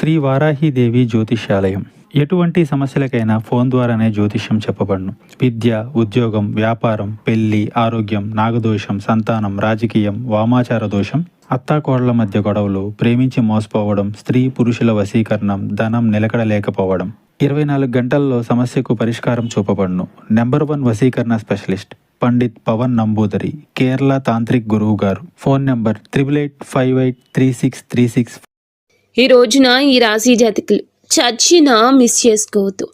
శ్రీ వారాహిదేవి జ్యోతిష్యాలయం. ఎటువంటి సమస్యలకైనా ఫోన్ ద్వారానే జ్యోతిష్యం చెప్పబడును. విద్య, ఉద్యోగం, వ్యాపారం, పెళ్లి, ఆరోగ్యం, నాగదోషం, సంతానం, రాజకీయం, వామాచార దోషం, అత్తాకోడళ్ల మధ్య గొడవలు, ప్రేమించి మోసపోవడం, స్త్రీ పురుషుల వశీకరణం, ధనం నిలకడలేకపోవడం, 24 గంటల్లో సమస్యకు పరిష్కారం చూపబడును. నెంబర్ 1 వశీకరణ స్పెషలిస్ట్ పండిత్ పవన్ నంబూదరి, కేరళ తాంత్రిక్ గురువు గారు. Phone number 88583636. ఈ రోజున ఈ రాశి జాతకులు చచ్చినా మిస్ చేసుకోవద్దు.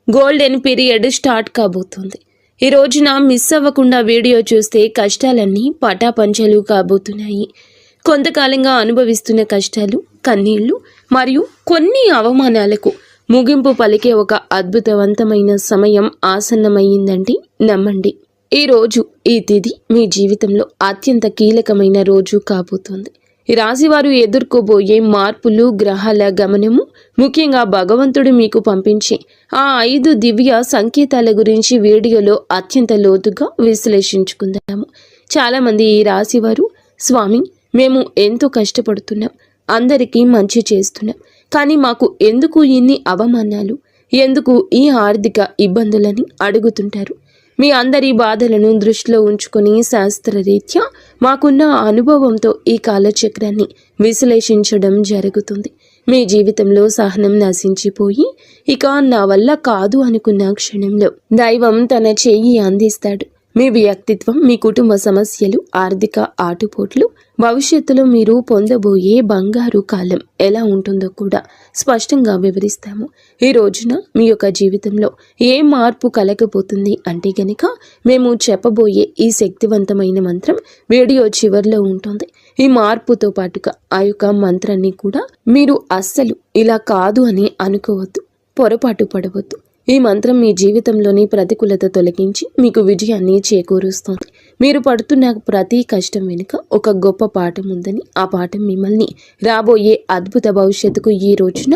గోల్డెన్ పీరియడ్ స్టార్ట్ కాబోతుంది. ఈ రోజున మిస్ అవ్వకుండా వీడియో చూస్తే కష్టాలన్నీ పటాపంచలు కాబోతున్నాయి. కొంతకాలంగా అనుభవిస్తున్న కష్టాలు, కన్నీళ్లు మరియు కొన్ని అవమానాలకు ముగింపు పలికే ఒక అద్భుతవంతమైన సమయం ఆసన్నమయ్యిందంటే నమ్మండి. ఈ రోజు, ఈ తిథి మీ జీవితంలో అత్యంత కీలకమైన రోజు కాబోతోంది. ఈ రాశివారు ఎదుర్కోబోయే మార్పులు, గ్రహాల గమనము, ముఖ్యంగా భగవంతుడు మీకు పంపించే ఆ 5 దివ్య సంకేతాల గురించి వీడియోలో అత్యంత లోతుగా విశ్లేషించుకుందాము. చాలామంది ఈ రాశివారు, స్వామి, మేము ఎంతో కష్టపడుతున్నాం, అందరికీ మంచి చేస్తున్నాం, కానీ మాకు ఎందుకు ఇన్ని అవమానాలు, ఎందుకు ఈ ఆర్థిక ఇబ్బందులని అడుగుతుంటారు. మీ అందరి బాధలను దృష్టిలో ఉంచుకొని శాస్త్రరీత్యా మాకున్న అనుభవంతో ఈ కాలచక్రాన్ని విశ్లేషించడం జరుగుతుంది. మీ జీవితంలో సహనం నశించిపోయి ఇక నా వల్ల కాదు అనుకున్న క్షణంలో దైవం తన చెయ్యి అందిస్తాడు. మీ వ్యక్తిత్వం, మీ కుటుంబ సమస్యలు, ఆర్థిక ఆటుపోట్లు, భవిష్యత్తులో మీరు పొందబోయే బంగారు కాలం ఎలా ఉంటుందో కూడా స్పష్టంగా వివరిస్తాము. ఈ రోజున మీ యొక్క జీవితంలో ఏ మార్పు కలగబోతుంది అంటే గనక మేము చెప్పబోయే ఈ శక్తివంతమైన మంత్రం వీడియో చివరిలో ఉంటుంది. ఈ మార్పుతో పాటుగా ఆ యొక్క మంత్రాన్ని కూడా మీరు అస్సలు ఇలా కాదు అని అనుకోవద్దు, పొరపాటు పడవద్దు. ఈ మంత్రం మీ జీవితంలోని ప్రతికూలత తొలగించి మీకు విజయాన్ని చేకూరుస్తుంది. మీరు పడుతున్న ప్రతి కష్టం వెనుక ఒక గొప్ప పాఠం ఉందని, ఆ పాఠం మిమ్మల్ని రాబోయే అద్భుత భవిష్యత్తుకు ఈ రోజున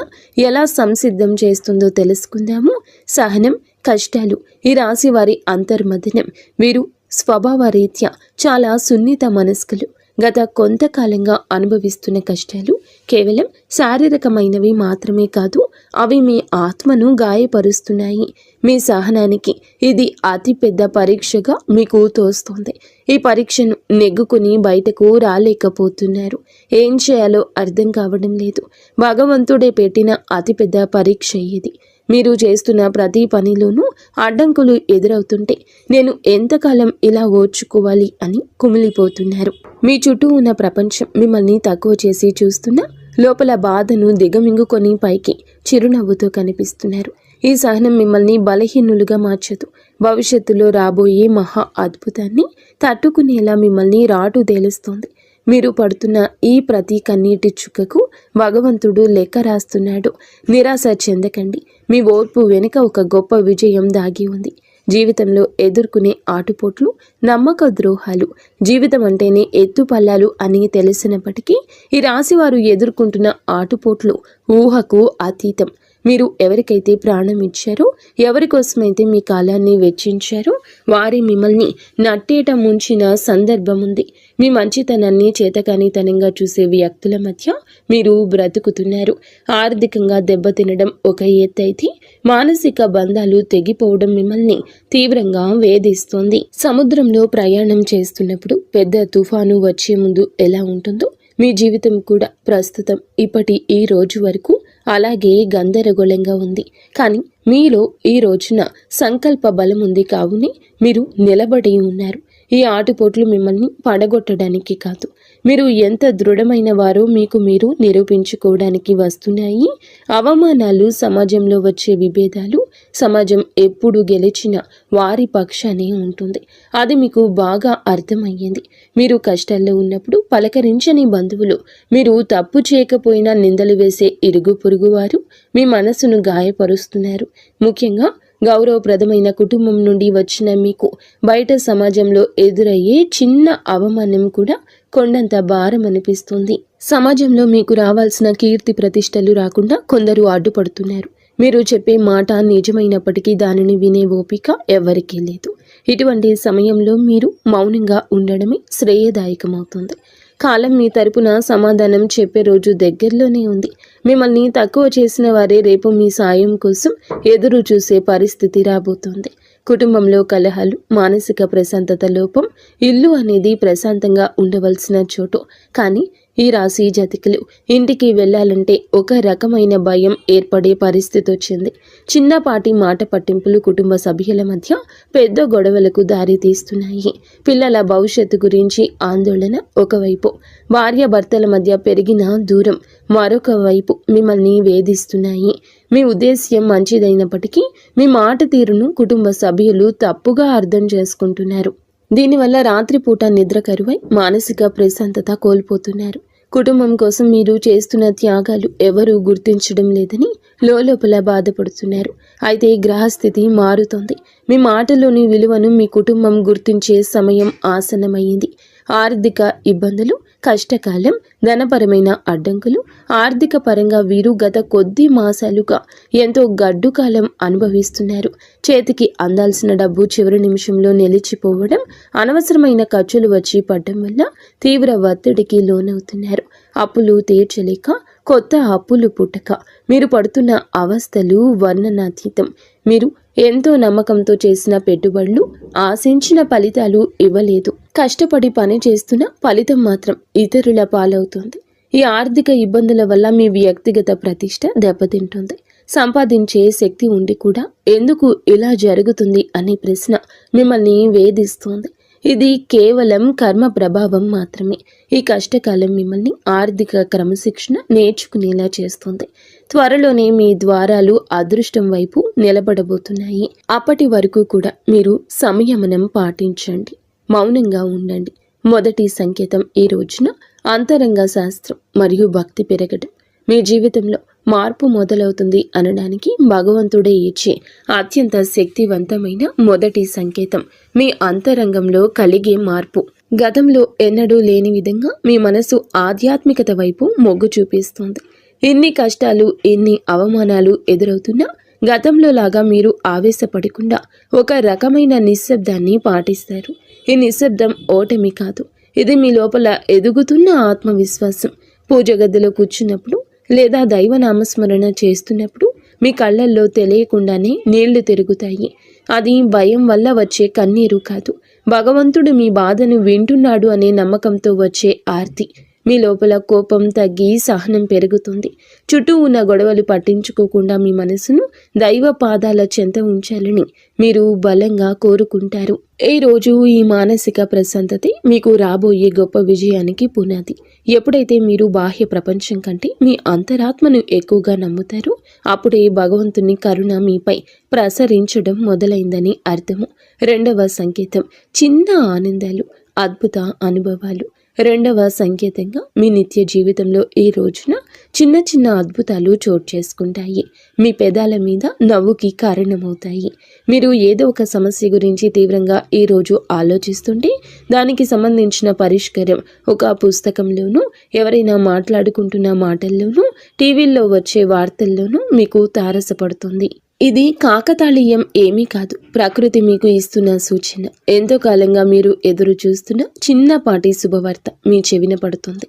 ఎలా సంసిద్ధం చేస్తుందో తెలుసుకుందాము. సహనం, కష్టాలు ఈ రాశి వారి అంతర్మథనం. వీరు స్వభావరీత్యా చాలా సున్నిత మనస్కులు. గత కొంతకాలంగా అనుభవిస్తున్న కష్టాలు కేవలం శారీరకమైనవి మాత్రమే కాదు, అవి మీ ఆత్మను గాయపరుస్తున్నాయి. మీ సహనానికి ఇది అతిపెద్ద పరీక్షగా మీకు తోస్తోంది. ఈ పరీక్షను నెగ్గుకుని బయటకు రాలేకపోతున్నారు. ఏం చేయాలో అర్థం కావడం లేదు. భగవంతుడే పెట్టిన అతిపెద్ద పరీక్ష ఇది. మీరు చేస్తున్న ప్రతి పనిలోనూ అడ్డంకులు ఎదురవుతుంటే నేను ఎంతకాలం ఇలా ఓర్చుకోవాలి అని కుమిలిపోతున్నారు. మీ చుట్టూ ఉన్న ప్రపంచం మిమ్మల్ని తక్కువ చేసి చూస్తున్నా లోపల బాధను దిగమింగుకొని పైకి చిరునవ్వుతో కనిపిస్తున్నారు. ఈ సహనం మిమ్మల్ని బలహీనులుగా మార్చదు. భవిష్యత్తులో రాబోయే మహా అద్భుతాన్ని తట్టుకునేలా మిమ్మల్ని రాటు తేలుస్తోంది. మీరు పడుతున్న ఈ ప్రతి కన్నీటి చుక్కకు భగవంతుడు లెక్క రాస్తున్నాడు. నిరాశ చెందకండి. మీ ఓర్పు వెనుక ఒక గొప్ప విజయం దాగి ఉంది. జీవితంలో ఎదుర్కొనే ఆటుపోట్లు, నమ్మక ద్రోహాలు, జీవితం అంటేనే ఎత్తుపల్లాలు అని తెలిసినప్పటికీ ఈ రాశివారు ఎదుర్కొంటున్న ఆటుపోట్లు ఊహకు అతీతం. మీరు ఎవరికైతే ప్రాణం ఇచ్చారో, ఎవరి కోసమైతే మీ కాలాన్ని వెచ్చించారో వారి మిమ్మల్ని నట్టేట ముంచిన సందర్భం ఉంది. మీ మంచితనాన్ని చేతకానితనంగా చూసే వ్యక్తుల మధ్య మీరు బ్రతుకుతున్నారు. ఆర్థికంగా దెబ్బతినడం ఒక ఎత్తైతే మానసిక బంధాలు తెగిపోవడం మిమ్మల్ని తీవ్రంగా వేధిస్తోంది. సముద్రంలో ప్రయాణం చేస్తున్నప్పుడు పెద్ద తుఫాను వచ్చే ముందు ఎలా ఉంటుందో మీ జీవితం కూడా ప్రస్తుతం ఇప్పటి ఈ రోజు వరకు అలాగే గందరగోళంగా ఉంది. కానీ మీలో ఈ రోజున సంకల్ప బలం ఉంది. కావునే మీరు నిలబడి ఉన్నారు. ఈ ఆటుపోట్లు మిమ్మల్ని పడగొట్టడానికి కాదు, మీరు ఎంత దృఢమైన వారో మీకు మీరు నిరూపించుకోవడానికి వస్తున్నాయి. అవమానాలు, సమాజంలో వచ్చే విభేదాలు, సమాజం ఎప్పుడు గెలిచిన వారి పక్షానే ఉంటుంది. అది మీకు బాగా అర్థమయ్యింది. మీరు కష్టాల్లో ఉన్నప్పుడు పలకరించని బంధువులు, మీరు తప్పు చేయకపోయినా నిందలు వేసే ఇరుగు పొరుగు వారు మీ మనసును గాయపరుస్తున్నారు. ముఖ్యంగా గౌరవప్రదమైన కుటుంబం నుండి వచ్చిన మీకు బయట సమాజంలో ఎదురయ్యే చిన్న అవమానం కూడా కొండంత భారం అనిపిస్తుంది. సమాజంలో మీకు రావాల్సిన కీర్తి ప్రతిష్టలు రాకుండా కొందరు అడ్డుపడుతున్నారు. మీరు చెప్పే మాట నిజమైనప్పటికీ దానిని వినే ఓపిక ఎవరికీ లేదు. ఇటువంటి సమయంలో మీరు మౌనంగా ఉండడమే శ్రేయదాయకమవుతుంది. కాలం మీ తరపున సమాధానం చెప్పే రోజు దగ్గరలోనే ఉంది. మిమ్మల్ని తక్కువ చేసిన వారే రేపు మీ సాయం కోసం ఎదురు చూసే పరిస్థితి రాబోతోంది. కుటుంబంలో కలహాలు, మానసిక ప్రశాంతత లోపం, ఇల్లు అనేది ప్రశాంతంగా ఉండవలసిన చోటు. కానీ ఈ రాశి జాతకులు ఇంటికి వెళ్ళాలంటే ఒక రకమైన భయం ఏర్పడే పరిస్థితి వచ్చింది. చిన్నపాటి మాట పట్టింపులు కుటుంబ సభ్యుల మధ్య పెద్ద గొడవలకు దారి తీస్తున్నాయి. పిల్లల భవిష్యత్తు గురించి ఆందోళన ఒకవైపు, భార్యాభర్తల మధ్య పెరిగిన దూరం మరొక వైపు మిమ్మల్ని వేధిస్తున్నాయి. మీ ఉద్దేశ్యం మంచిదైనప్పటికీ మీ మాట తీరును కుటుంబ సభ్యులు తప్పుగా అర్థం చేసుకుంటున్నారు. దీనివల్ల రాత్రిపూట నిద్ర కరువై మానసిక ప్రశాంతత కోల్పోతున్నారు. కుటుంబం కోసం మీరు చేస్తున్న త్యాగాలు ఎవరూ గుర్తించడం లేదని లోపల బాధపడుతున్నారు. అయితే గ్రహస్థితి మారుతోంది. మీ మాటలోని విలువను మీ కుటుంబం గుర్తించే సమయం ఆసన్నమైంది. ఆర్థిక ఇబ్బందులు, కష్టకాలం, ధనపరమైన అడ్డంకులు, ఆర్థిక పరంగా వీరు గత కొద్ది మాసాలుగా ఎంతో గడ్డు కాలం అనుభవిస్తున్నారు. చేతికి అందాల్సిన డబ్బు చివరి నిమిషంలో నిలిచిపోవడం, అనవసరమైన ఖర్చులు వచ్చి పడడం వల్ల తీవ్ర ఒత్తిడికి లోనవుతున్నారు. అప్పులు తీర్చలేక కొత్త అప్పులు పుట్టక మీరు పడుతున్న అవస్థలు వర్ణనాతీతం. మీరు ఎంతో నమ్మకంతో చేసిన పెట్టుబడులు ఆశించిన ఫలితాలు ఇవ్వలేదు. కష్టపడి పని చేస్తున్న ఫలితం మాత్రం ఇతరుల పాలవుతుంది. ఈ ఆర్థిక ఇబ్బందుల వల్ల మీ వ్యక్తిగత ప్రతిష్ట దెబ్బతింటుంది. సంపాదించే శక్తి ఉండి కూడా ఎందుకు ఇలా జరుగుతుంది అనే ప్రశ్న మిమ్మల్ని వేధిస్తోంది. ఇది కేవలం కర్మ ప్రభావం మాత్రమే. ఈ కష్టకాలం మిమ్మల్ని ఆర్థిక క్రమశిక్షణ నేర్చుకునేలా చేస్తుంది. త్వరలోనే మీ ద్వారాలు అదృష్టం వైపు నిలబడబోతున్నాయి. అప్పటి వరకు కూడా మీరు సంయమనం పాటించండి, మౌనంగా ఉండండి. మొదటి సంకేతం ఈ రోజున అంతరంగ శాస్త్రం మరియు భక్తి పెరగడం. మీ జీవితంలో మార్పు మొదలవుతుంది అనడానికి భగవంతుడే ఇచ్చే అత్యంత శక్తివంతమైన మొదటి సంకేతం మీ అంతరంగంలో కలిగే మార్పు. గతంలో ఎన్నడూ లేని విధంగా మీ మనసు ఆధ్యాత్మికత వైపు మొగ్గు చూపిస్తోంది. ఎన్ని కష్టాలు, ఎన్ని అవమానాలు ఎదురవుతున్నా గతంలో లాగా మీరు ఆవేశపడకుండా ఒక రకమైన నిశ్శబ్దాన్ని పాటిస్తారు. ఈ నిశ్శబ్దం ఓటమి కాదు, ఇది మీ లోపల ఎదుగుతున్న ఆత్మవిశ్వాసం. పూజ గదిలో కూర్చున్నప్పుడు లేదా దైవ నామస్మరణ చేస్తున్నప్పుడు మీ కళ్ళల్లో తెలియకుండానే నీళ్లు తిరుగుతాయి. అది భయం వల్ల వచ్చే కన్నీరు కాదు, భగవంతుడు మీ బాధను వింటున్నాడు అనే నమ్మకంతో వచ్చే ఆర్తి. మీ లోపల కోపం తగ్గి సహనం పెరుగుతుంది. చుట్టూ ఉన్న గొడవలు పట్టించుకోకుండా మీ మనసును దైవ పాదాల చెంత ఉంచాలని మీరు బలంగా కోరుకుంటారు. ఈ రోజు ఈ మానసిక ప్రశాంతతే మీకు రాబోయే గొప్ప విజయానికి పునాది. ఎప్పుడైతే మీరు బాహ్య ప్రపంచం కంటే మీ అంతరాత్మను ఎక్కువగా నమ్ముతారో అప్పుడే భగవంతుని కరుణ మీపై ప్రసరించడం మొదలైందని అర్థము. రెండవ సంకేతం చిన్న ఆనందాలు, అద్భుత అనుభవాలు. రెండవ సంకేతంగా మీ నిత్య జీవితంలో ఈ రోజున చిన్న చిన్న అద్భుతాలు చోటు చేసుకుంటాయి. మీ పెదాల మీద నవ్వుకి కారణమవుతాయి. మీరు ఏదో ఒక సమస్య గురించి తీవ్రంగా ఈ రోజు ఆలోచిస్తుంటే దానికి సంబంధించిన పరిష్కారం ఒక పుస్తకంలోనూ, ఎవరైనా మాట్లాడుకుంటున్న మాటల్లోనూ, టీవీల్లో వచ్చే వార్తల్లోనూ మీకు తారసపడుతుంది. ఇది కాకతాళీయం ఏమీ కాదు, ప్రకృతి మీకు ఇస్తున్న సూచన. ఎంతో కాలంగా మీరు ఎదురు చూస్తున్న చిన్నపాటి శుభవార్త మీ చెవిన పడుతుంది.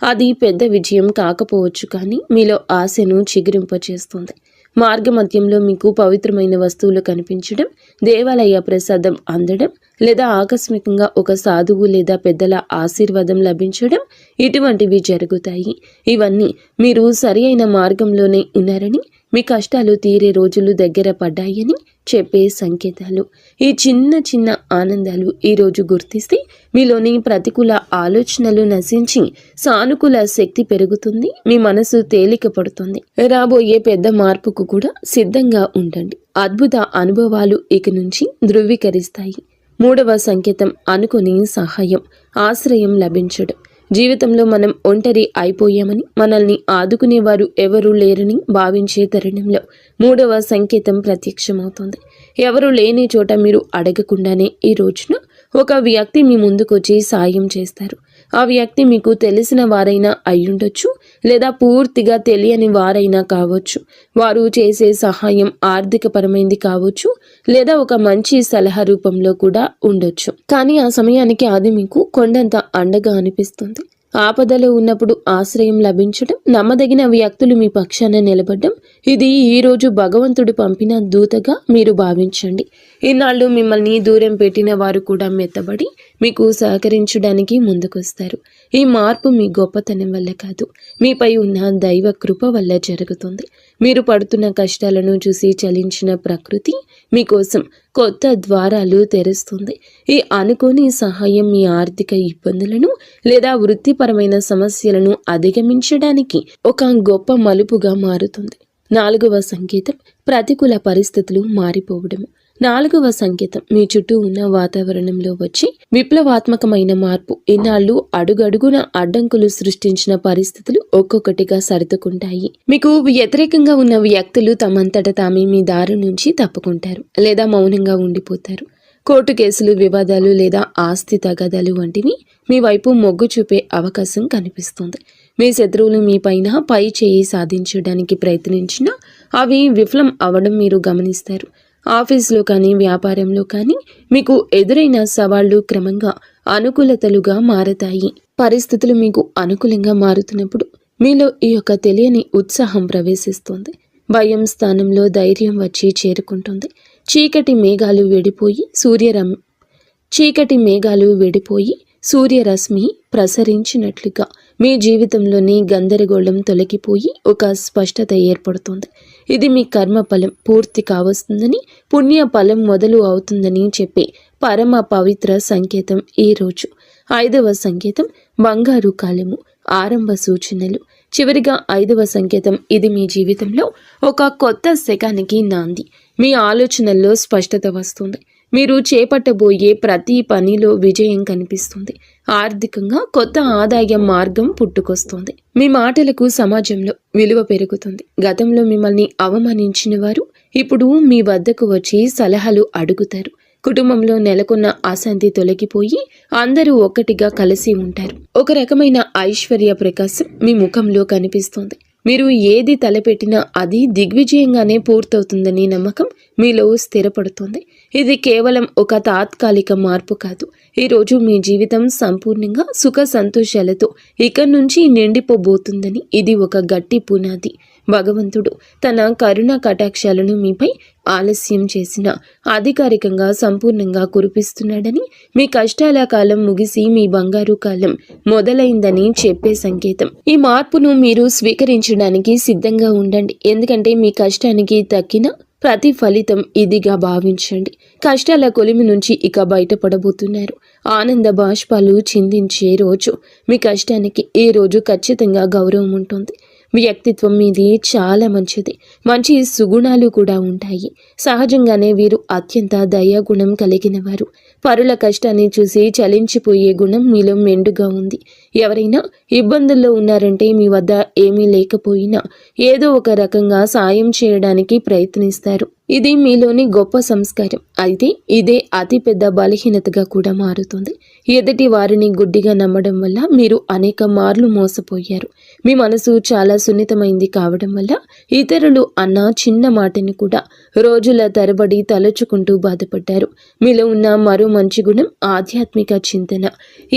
అది పెద్ద విజయం కాకపోవచ్చు, కానీ మీలో ఆశను చిగురింపచేస్తుంది. మార్గమధ్యంలో మీకు పవిత్రమైన వస్తువులు కనిపించడం, దేవాలయ ప్రసాదం అందడం, లేదా ఆకస్మికంగా ఒక సాధువు లేదా పెద్దల ఆశీర్వాదం లభించడం, ఇటువంటివి జరుగుతాయి. ఇవన్నీ మీరు సరి అయిన మార్గంలోనే ఉన్నారని, మీ కష్టాలు తీరే రోజులు దగ్గర పడ్డాయని చెప్పే సంకేతాలు. ఈ చిన్న చిన్న ఆనందాలు ఈరోజు గుర్తిస్తే మీలోని ప్రతికూల ఆలోచనలు నశించి సానుకూల శక్తి పెరుగుతుంది. మీ మనసు తేలిక పడుతుంది. రాబోయే పెద్ద మార్పుకు కూడా సిద్ధంగా ఉండండి. అద్భుత అనుభవాలు ఇక నుంచి ధృవీకరిస్తాయి. మూడవ సంకేతం అనుకుని సహాయం, ఆశ్రయం లభించడం. జీవితంలో మనం ఒంటరి అయిపోయామని, మనల్ని ఆదుకునేవారు ఎవరూ లేరని భావించే తరుణంలో మూడవ సంకేతం ప్రత్యక్షమవుతుంది. ఎవరు లేని చోట మీరు అడగకుండానే ఈ రోజున ఒక వ్యక్తి మీ ముందుకొచ్చి సాయం చేస్తారు. ఆ వ్యక్తి మీకు తెలిసిన వారైనా అయ్యుండొచ్చు, లేదా పూర్తిగా తెలియని వారైనా కావచ్చు. వారు చేసే సహాయం ఆర్థికపరమైంది కావచ్చు, లేదా ఒక మంచి సలహా రూపంలో కూడా ఉండొచ్చు. కానీ ఆ సమయానికి అది మీకు కొండంత అండగా అనిపిస్తుంది. ఆపదలో ఉన్నప్పుడు ఆశ్రయం లభించడం, నమ్మదగిన వ్యక్తులు మీ పక్షాన నిలబడడం, ఇది ఈరోజు భగవంతుడు పంపిన దూతగా మీరు భావించండి. ఇన్నాళ్ళు మిమ్మల్ని దూరం పెట్టిన వారు కూడా మెత్తబడి మీకు సహకరించడానికి ముందుకొస్తారు. ఈ మార్పు మీ గొప్పతనం వల్ల కాదు, మీపై ఉన్న దైవ కృప వల్ల జరుగుతుంది. మీరు పడుతున్న కష్టాలను చూసి చలించిన ప్రకృతి మీకోసం కొత్త ద్వారాలు తెరుస్తుంది. ఈ అనుకోని సహాయం మీ ఆర్థిక ఇబ్బందులను లేదా వృత్తిపరమైన సమస్యలను అధిగమించడానికి ఒక గొప్ప మలుపుగా మారుతుంది. 4వ సంకేతం ప్రతికూల పరిస్థితులు మారిపోవడము. 4వ సంకేతం మీ చుట్టూ ఉన్న వాతావరణంలో వచ్చి విప్లవాత్మకమైన మార్పు. ఇన్నాళ్ళు అడుగడుగున అడ్డంకులు సృష్టించిన పరిస్థితులు ఒక్కొక్కటిగా సర్దుకుంటాయి. మీకు వ్యతిరేకంగా ఉన్న వ్యక్తులు తమంతట తామే మీ దారి నుంచి తప్పుకుంటారు లేదా మౌనంగా ఉండిపోతారు. కోర్టు కేసులు, వివాదాలు లేదా ఆస్తి తగాదాలు వంటివి మీ వైపు మొగ్గు చూపే అవకాశం కనిపిస్తుంది. మీ శత్రువులు మీ పైన పై చేయి సాధించడానికి ప్రయత్నించినా అవి విఫలం అవడం మీరు గమనిస్తారు. ఆఫీసులో కానీ వ్యాపారంలో కానీ మీకు ఎదురైన సవాళ్లు క్రమంగా అనుకూలతలుగా మారతాయి. పరిస్థితులు మీకు అనుకూలంగా మారుతున్నప్పుడు మీలో ఈ యొక్క తెలియని ఉత్సాహం ప్రవేశిస్తుంది. భయం స్థానంలో ధైర్యం వచ్చి చేరుకుంటుంది. చీకటి మేఘాలు వెడిపోయి సూర్యరశ్మి ప్రసరించినట్లుగా మీ జీవితంలోని గందరగోళం తొలగిపోయి ఒక స్పష్టత ఏర్పడుతుంది. ఇది మీ కర్మ ఫలం పూర్తి కావస్తుందని, పుణ్య ఫలం మొదలు అవుతుందని చెప్పే పరమ పవిత్ర సంకేతం ఈరోజు. 5వ సంకేతం బంగారు కాలము, ఆరంభ సూచనలు. చివరిగా 5వ సంకేతం, ఇది మీ జీవితంలో ఒక కొత్త శకానికి నాంది. మీ ఆలోచనల్లో స్పష్టత వస్తుంది. మీరు చేపట్టబోయే ప్రతి పనిలో విజయం కనిపిస్తుంది. ఆర్థికంగా కొత్త ఆదాయ మార్గం పుట్టుకొస్తుంది. మీ మాటలకు సమాజంలో విలువ పెరుగుతుంది. గతంలో మిమ్మల్ని అవమానించిన వారు ఇప్పుడు మీ వద్దకు వచ్చి సలహాలు అడుగుతారు. కుటుంబంలో నెలకొన్న అశాంతి తొలగిపోయి అందరూ ఒక్కటిగా కలిసి ఉంటారు. ఒక రకమైన ఐశ్వర్య ప్రకాశం మీ ముఖంలో కనిపిస్తుంది. మీరు ఏది తలపెట్టినా అది దిగ్విజయంగానే పూర్తవుతుందని నమ్మకం మీలో స్థిరపడుతుంది. ఇది కేవలం ఒక తాత్కాలిక మార్పు కాదు. ఈరోజు మీ జీవితం సంపూర్ణంగా సుఖ సంతోషాలతో ఇక్కడి నుంచి నిండిపోబోతుందని ఇది ఒక గట్టి పునాది. భగవంతుడు తన కరుణ కటాక్షాలను మీపై ఆలస్యం చేసిన అధికారికంగా సంపూర్ణంగా కురిపిస్తున్నాడని, మీ కష్టాల కాలం ముగిసి మీ బంగారు కాలం మొదలైందని చెప్పే సంకేతం. ఈ మార్పును మీరు స్వీకరించడానికి సిద్ధంగా ఉండండి. ఎందుకంటే మీ కష్టానికి తక్కిన ప్రతి ఫలితం ఇదిగా భావించండి. కష్టాల కొలిమి నుంచి ఇక బయటపడబోతున్నారు. ఆనంద బాష్పాలు చిందించే రోజు. మీ కష్టానికి ఈ రోజు ఖచ్చితంగా గౌరవం ఉంటుంది. వ్యక్తిత్వం మీది చాలా మంచిది. మంచి సుగుణాలు కూడా ఉంటాయి. సహజంగానే వీరు అత్యంత దయాగుణం కలిగిన వారు. పరుల కష్టాన్ని చూసి చలించిపోయే గుణం మీలో మెండుగా ఉంది. ఎవరైనా ఇబ్బందుల్లో ఉన్నారంటే మీ వద్ద ఏమీ లేకపోయినా ఏదో ఒక రకంగా సాయం చేయడానికి ప్రయత్నిస్తారు. ఇది మీలోని గొప్ప సంస్కారం. అయితే ఇదే అతిపెద్ద బలహీనతగా కూడా మారుతుంది. ఎదుటి వారిని గుడ్డిగా నమ్మడం వల్ల మీరు అనేక మార్లు మోసపోయారు. మీ మనసు చాలా సున్నితమైంది కావడం వల్ల ఇతరులు అన్న చిన్న మాటని కూడా రోజుల తరబడి తలుచుకుంటూ బాధపడ్డారు. మీలో ఉన్న మరో మంచి గుణం ఆధ్యాత్మిక చింతన.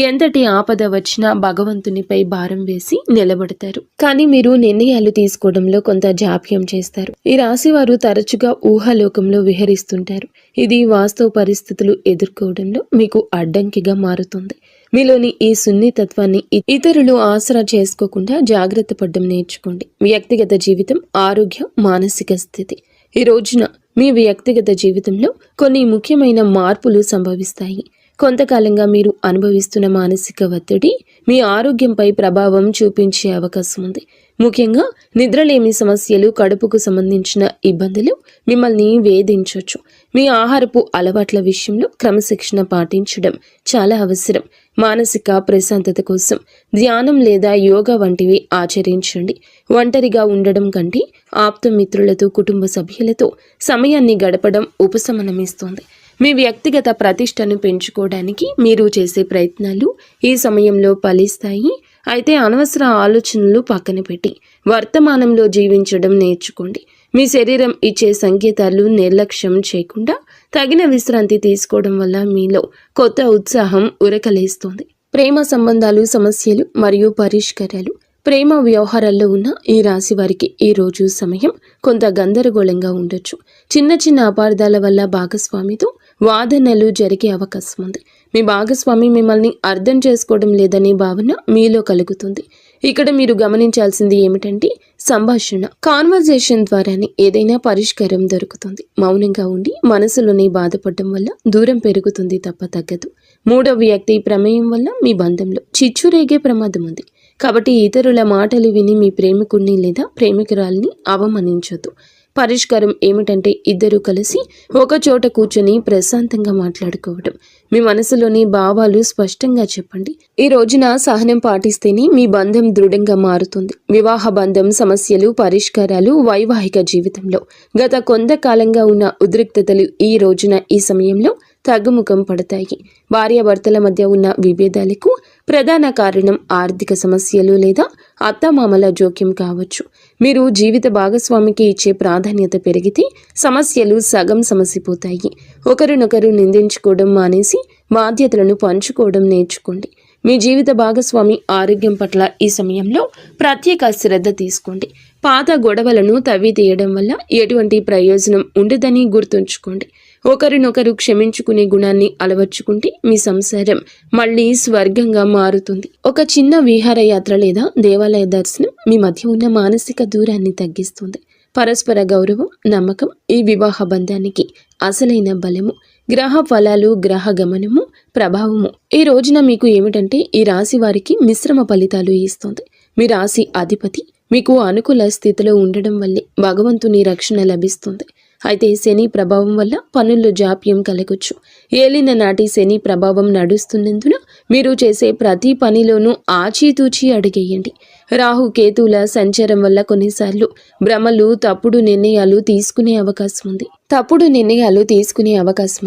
ఎంతటి ఆపద వచ్చినా భగవంతునిపై భారం వేసి నిలబడతారు. కానీ మీరు నిర్ణయాలు తీసుకోవడంలో కొంత జాప్యం చేస్తారు. ఈ రాశి వారు తరచుగా ఊహాలోకంలో విహరిస్తుంటారు. ఇది వాస్తవ పరిస్థితులు ఎదుర్కోవడంలో మీకు అడ్డంకిగా మారుతుంది. మీలోని ఈ సున్నితత్వాన్ని ఇతరులు ఆసరా చేసుకోకుండా జాగ్రత్త పడడం నేర్చుకోండి. వ్యక్తిగత జీవితం, ఆరోగ్యం, మానసిక స్థితి. ఈ రోజున మీ వ్యక్తిగత జీవితంలో కొన్ని ముఖ్యమైన మార్పులు సంభవిస్తాయి. కొంతకాలంగా మీరు అనుభవిస్తున్న మానసిక ఒత్తిడి మీ ఆరోగ్యంపై ప్రభావం చూపించే అవకాశం ఉంది. ముఖ్యంగా నిద్రలేమి సమస్యలు, కడుపుకు సంబంధించిన ఇబ్బందులు మిమ్మల్ని వేధించవచ్చు. మీ ఆహారపు అలవాట్ల విషయంలో క్రమశిక్షణ పాటించడం చాలా అవసరం. మానసిక ప్రశాంతత కోసం ధ్యానం లేదా యోగా వంటివి ఆచరించండి. ఒంటరిగా ఉండడం కంటే ఆప్తమిత్రులతో, కుటుంబ సభ్యులతో సమయాన్ని గడపడం ఉపశమనమిస్తుంది. మీ వ్యక్తిగత ప్రతిష్టను పెంచుకోవడానికి మీరు చేసే ప్రయత్నాలు ఈ సమయంలో ఫలిస్తాయి. అయితే అనవసర ఆలోచనలు పక్కన పెట్టి వర్తమానంలో జీవించడం నేర్చుకోండి. మీ శరీరం ఇచ్చే సంకేతాలు నిర్లక్ష్యం చేయకుండా తగిన విశ్రాంతి తీసుకోవడం వల్ల మీలో కొత్త ఉత్సాహం ఉరకలేస్తుంది. ప్రేమ సంబంధాలు, సమస్యలు మరియు పరిష్కారాలు. ప్రేమ వ్యవహారాల్లో ఉన్న ఈ రాశి వారికి ఈ రోజు సమయం కొంత గందరగోళంగా ఉండొచ్చు. చిన్న చిన్న అపార్థాల వల్ల భాగస్వామితో వాదనలు జరిగే అవకాశం ఉంది. మీ భాగస్వామి మిమ్మల్ని అర్థం చేసుకోవడం లేదనే భావన మీలో కలుగుతుంది. ఇక్కడ మీరు గమనించాల్సింది ఏమిటంటే సంభాషణ, కాన్వర్జేషన్ ద్వారానే ఏదైనా పరిష్కారం దొరుకుతుంది. మౌనంగా ఉండి మనసులోనే బాధపడడం వల్ల దూరం పెరుగుతుంది తప్ప తగ్గదు. మూడవ వ్యక్తి ప్రమేయం వల్ల మీ బంధంలో చిచ్చు రేగే ప్రమాదం ఉంది. కాబట్టి ఇతరుల మాటలు విని మీ ప్రేమికుడిని లేదా ప్రేమికురాల్ని అవమానించొద్దు. పరిష్కారం ఏమిటంటే ఇద్దరూ కలిసి ఒక చోట కూర్చొని ప్రశాంతంగా మాట్లాడుకోవడం. మీ మనసులోని భావాలు స్పష్టంగా చెప్పండి. ఈ రోజున సహనం పాటిస్తేనే మీ బంధం దృఢంగా మారుతుంది. వివాహ బంధం సమస్యలు, పరిష్కారాలు, వైవాహిక జీవితంలో గత కొంతకాలంగా ఉన్న ఉద్రిక్తతలు ఈ రోజున ఈ సమయంలో తగ్గుముఖం పడతాయి. భార్యాభర్తల మధ్య ఉన్న విభేదాలకు ప్రధాన కారణం ఆర్థిక సమస్యలు లేదా అత్తమామల జోక్యం కావచ్చు. మీరు జీవిత భాగస్వామికి ఇచ్చే ప్రాధాన్యత పెరిగితే సమస్యలు సగం సమసిపోతాయి. ఒకరినొకరు నిందించుకోవడం మానేసి బాధ్యతలను పంచుకోవడం నేర్చుకోండి. మీ జీవిత భాగస్వామి ఆరోగ్యం పట్ల ఈ సమయంలో ప్రత్యేక శ్రద్ధ తీసుకోండి. పాత గొడవలను తవ్వి తీయడం వల్ల ఎటువంటి ప్రయోజనం ఉండదని గుర్తుంచుకోండి. ఒకరినొకరు క్షమించుకునే గుణాన్ని అలవర్చుకుంటే మీ సంసారం మళ్ళీ స్వర్గంగా మారుతుంది. ఒక చిన్న విహారయాత్ర లేదా దేవాలయ దర్శనం మీ మధ్య ఉన్న మానసిక దూరాన్ని తగ్గిస్తుంది. పరస్పర గౌరవం, నమ్మకం ఈ వివాహ బంధానికి అసలైన బలము. గ్రహ ఫలాలు, గ్రహ గమనము, ప్రభావము ఈ రోజున మీకు ఏమిటంటే ఈ రాశి వారికి మిశ్రమ ఫలితాలు ఇస్తుంది. మీ రాశి అధిపతి మీకు అనుకూల స్థితిలో ఉండడం వల్లే భగవంతుని రక్షణ లభిస్తుంది. అయితే శని ప్రభావం వల్ల పనుల్లో జాప్యం కలగొచ్చు. ఏలిన నాటి శని ప్రభావం నడుస్తున్నందున మీరు చేసే ప్రతి పనిలోనూ ఆచితూచి అడుగేయండి. రాహు కేతువుల సంచారం వల్ల కొన్నిసార్లు భ్రమలు, తప్పుడు నిర్ణయాలు తీసుకునే అవకాశం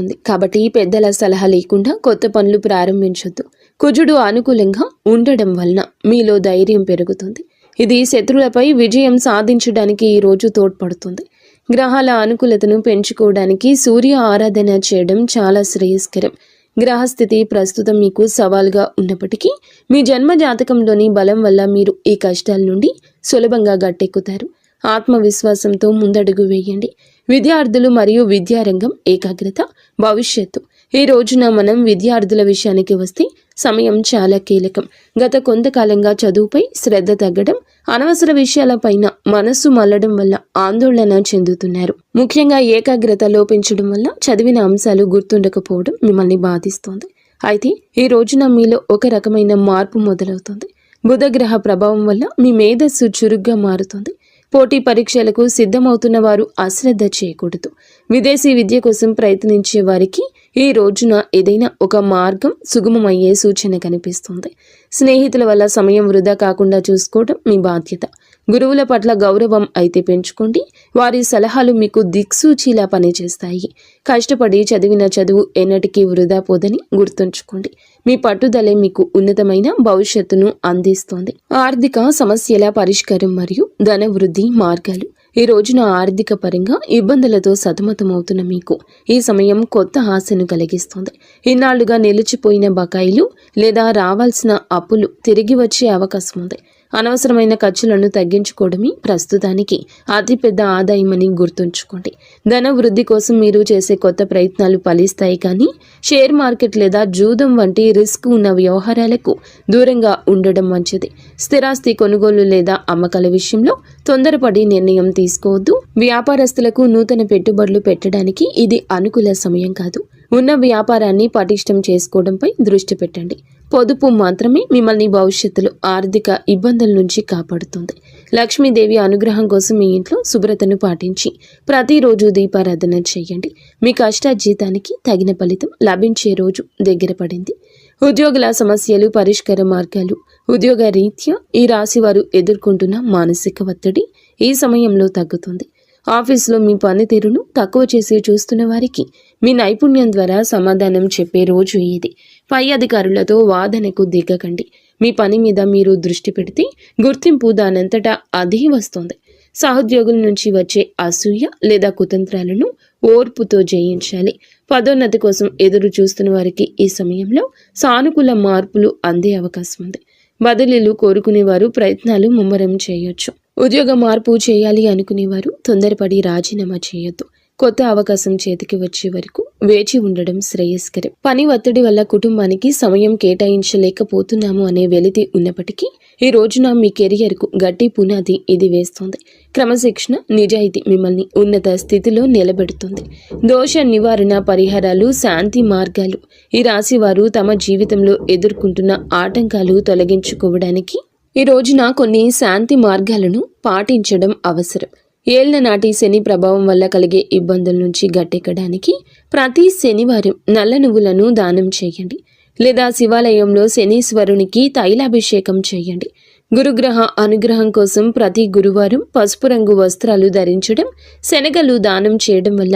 ఉంది. కాబట్టి పెద్దల సలహా లేకుండా కొత్త పనులు ప్రారంభించొద్దు. కుజుడు అనుకూలంగా ఉండడం వలన మీలో ధైర్యం పెరుగుతుంది. ఇది శత్రువులపై విజయం సాధించడానికి ఈ రోజు తోడ్పడుతుంది. గ్రహాల అనుకూలతను పెంచుకోవడానికి సూర్య ఆరాధన చేయడం చాలా శ్రేయస్కరం. గ్రహస్థితి ప్రస్తుతం మీకు సవాల్గా ఉన్నప్పటికీ మీ జన్మ జాతకంలోని బలం వల్ల మీరు ఈ కష్టాల నుండి సులభంగా గట్టెక్కుతారు. ఆత్మవిశ్వాసంతో ముందడుగు వేయండి. విద్యార్థులు మరియు విద్యారంగం, ఏకాగ్రత, భవిష్యత్తు ఈ రోజున మనం విద్యార్థుల విషయానికి వస్తే సమయం చాలా కీలకం. గత కొంతకాలంగా చదువుపై శ్రద్ధ తగ్గడం, అనవసర విషయాలపైన మనస్సు మళ్లడం వల్ల ఆందోళన చెందుతున్నారు. ముఖ్యంగా ఏకాగ్రత లోపించడం వల్ల చదివిన అంశాలు గుర్తుండకపోవడం మిమ్మల్ని బాధిస్తోంది. అయితే ఈ రోజున మీలో ఒక రకమైన మార్పు మొదలవుతుంది. బుధగ్రహ ప్రభావం వల్ల మీ మేధస్సు చురుగ్గా మారుతుంది. పోటీ పరీక్షలకు సిద్ధమవుతున్న వారు అశ్రద్ధ చేయకూడదు. విదేశీ విద్య కోసం ప్రయత్నించే వారికి ఈ రోజున ఏదైనా ఒక మార్గం సుగమమయ్యే సూచన కనిపిస్తుంది. స్నేహితుల వల్ల సమయం వృధా కాకుండా చూసుకోవడం మీ బాధ్యత. గురువుల పట్ల గౌరవం అయితే పెంచుకోండి. వారి సలహాలు మీకు దిక్సూచిలా పనిచేస్తాయి. కష్టపడి చదివిన చదువు ఎన్నటికీ వృధా పోదని గుర్తుంచుకోండి. మీ పట్టుదలే మీకు ఉన్నతమైన భవిష్యత్తును అందిస్తోంది. ఆర్థిక సమస్యల పరిష్కారం మరియు ధన వృద్ధి మార్గాలు. ఈ రోజున ఆర్థిక పరంగా ఇబ్బందులతో సతమతమవుతున్న మీకు ఈ సమయం కొత్త ఆశను కలిగిస్తుంది. ఇన్నాళ్లుగా నిలిచిపోయిన బకాయిలు లేదా రావాల్సిన అప్పులు తిరిగి వచ్చే అవకాశం ఉంది. అనవసరమైన ఖర్చులను తగ్గించుకోవడమే ప్రస్తుతానికి అతిపెద్ద ఆదాయమని గుర్తుంచుకోండి. ధన వృద్ధి కోసం మీరు చేసే కొత్త ప్రయత్నాలు ఫలిస్తాయి, కానీ షేర్ మార్కెట్ లేదా జూదం వంటి రిస్క్ ఉన్న వ్యవహారాలకు దూరంగా ఉండడం మంచిది. స్థిరాస్తి కొనుగోలు లేదా అమ్మకాల విషయంలో తొందరపడి నిర్ణయం తీసుకోవద్దు. వ్యాపారస్తులకు నూతన పెట్టుబడులు పెట్టడానికి ఇది అనుకూల సమయం కాదు. ఉన్న వ్యాపారాన్ని పటిష్టం చేసుకోవడంపై దృష్టి పెట్టండి. పొదుపు మాత్రమే మిమ్మల్ని భవిష్యత్తులో ఆర్థిక ఇబ్బందుల నుంచి కాపాడుతుంది. లక్ష్మీదేవి అనుగ్రహం కోసం మీ ఇంట్లో శుభ్రతను పాటించి ప్రతిరోజు దీపారాధన చేయండి. మీ కష్టార్జితానికి తగిన ఫలితం లభించే రోజు దగ్గర పడింది. ఉద్యోగుల సమస్యలు, పరిష్కార మార్గాలు. ఉద్యోగ రీత్యా ఈ రాశి వారు ఎదుర్కొంటున్న మానసిక ఒత్తిడి ఈ సమయంలో తగ్గుతుంది. ఆఫీసులో మీ పనితీరును తక్కువ చేసి చూస్తున్న వారికి మీ నైపుణ్యం ద్వారా సమాధానం చెప్పే రోజు ఇది. పై అధికారులతో వాదనకు దిగకండి. మీ పని మీద మీరు దృష్టి పెడితే గుర్తింపు దానంతటా అదే వస్తుంది. సహోద్యోగుల నుంచి వచ్చే అసూయ లేదా కుతంత్రాలను ఓర్పుతో జయించాలి. పదోన్నతి కోసం ఎదురు చూస్తున్న వారికి ఈ సమయంలో సానుకూల మార్పులు అందే అవకాశం ఉంది. బదిలీలు కోరుకునేవారు ప్రయత్నాలు ముమ్మరం చేయొచ్చు. ఉద్యోగ మార్పు చేయాలి అనుకునేవారు తొందరపడి రాజీనామా చేయొద్దు. కొత్త అవకాశం చేతికి వచ్చే వరకు వేచి ఉండడం శ్రేయస్కరం. పని ఒత్తిడి వల్ల కుటుంబానికి సమయం కేటాయించలేకపోతున్నాము అనే వెలితి ఉన్నప్పటికీ ఈ రోజున మీ కెరియర్కు గట్టి పునాది ఇది వేస్తుంది. క్రమశిక్షణ, నిజాయితీ మిమ్మల్ని ఉన్నత స్థితిలో నిలబెడుతుంది. దోష నివారణ పరిహారాలు, శాంతి మార్గాలు. ఈ రాశి వారు తమ జీవితంలో ఎదుర్కొంటున్న ఆటంకాలు తొలగించుకోవడానికి ఈ రోజున కొన్ని శాంతి మార్గాలను పాటించడం అవసరం. ఏళ్ల నాటి శని ప్రభావం వల్ల కలిగే ఇబ్బందుల నుంచి గట్టెక్కడానికి ప్రతి శనివారం నల్ల నువ్వులను దానం చేయండి, లేదా శివాలయంలో శనీశ్వరునికి తైలాభిషేకం చేయండి. గురుగ్రహ అనుగ్రహం కోసం ప్రతి గురువారం పసుపు రంగు వస్త్రాలు ధరించడం, శనగలు దానం చేయడం వల్ల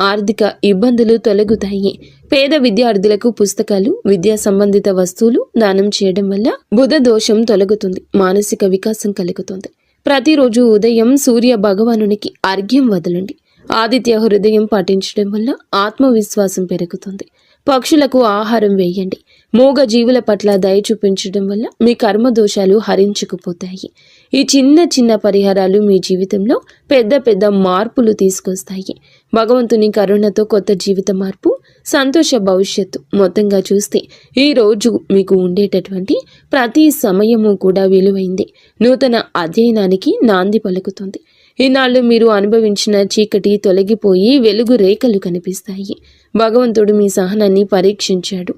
ఆర్థిక ఇబ్బందులు తొలగుతాయి. పేద విద్యార్థులకు పుస్తకాలు, విద్యా సంబంధిత వస్తువులు దానం చేయడం వల్ల బుధ దోషం తొలగుతుంది, మానసిక వికాసం కలుగుతుంది. ప్రతిరోజు ఉదయం సూర్య భగవానునికి అర్ఘ్యం వదలండి. ఆదిత్య హృదయం పాటించడం వల్ల ఆత్మవిశ్వాసం పెరుగుతుంది. పక్షులకు ఆహారం వేయండి. మూగ జీవుల పట్ల దయ చూపించడం వల్ల మీ కర్మ దోషాలు హరించుకుపోతాయి. ఈ చిన్న చిన్న పరిహారాలు మీ జీవితంలో పెద్ద పెద్ద మార్పులు తీసుకొస్తాయి. భగవంతుని కరుణతో కొత్త జీవిత మార్పు, సంతోష భవిష్యత్తు. మొత్తంగా చూస్తే ఈ రోజు మీకు ఉండేటటువంటి ప్రతి సమయము కూడా విలువైంది. నూతన అధ్యయనానికి నాంది పలుకుతుంది. ఈనాళ్ళు మీరు అనుభవించిన చీకటి తొలగిపోయి వెలుగు రేఖలు కనిపిస్తాయి. భగవంతుడు మీ సహనాన్ని పరీక్షించాడు.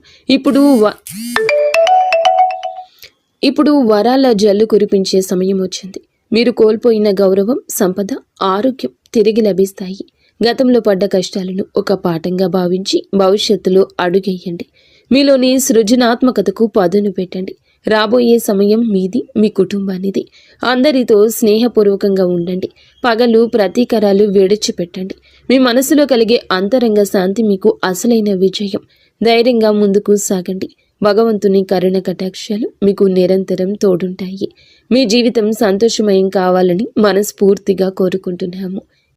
ఇప్పుడు వరాల జల్లు కురిపించే సమయం వచ్చింది. మీరు కోల్పోయిన గౌరవం, సంపద, ఆరోగ్యం తిరిగి లభిస్తాయి. గతంలో పడ్డ కష్టాలను ఒక పాఠంగా భావించి భవిష్యత్తులో అడుగేయండి. మీలోని సృజనాత్మకతకు పదును పెట్టండి. రాబోయే సమయం మీది, మీ కుటుంబానిది. అందరితో స్నేహపూర్వకంగా ఉండండి. పగలు ప్రతీకారాలు విడిచిపెట్టండి. మీ మనసులో కలిగే అంతరంగ శాంతి మీకు అసలైన విజయం. ధైర్యంగా ముందుకు సాగండి. భగవంతుని కరుణ కటాక్షాలు మీకు నిరంతరం తోడుంటాయి. మీ జీవితం సంతోషమయం కావాలని మనస్ఫూర్తిగా కోరుకుంటున్నాము.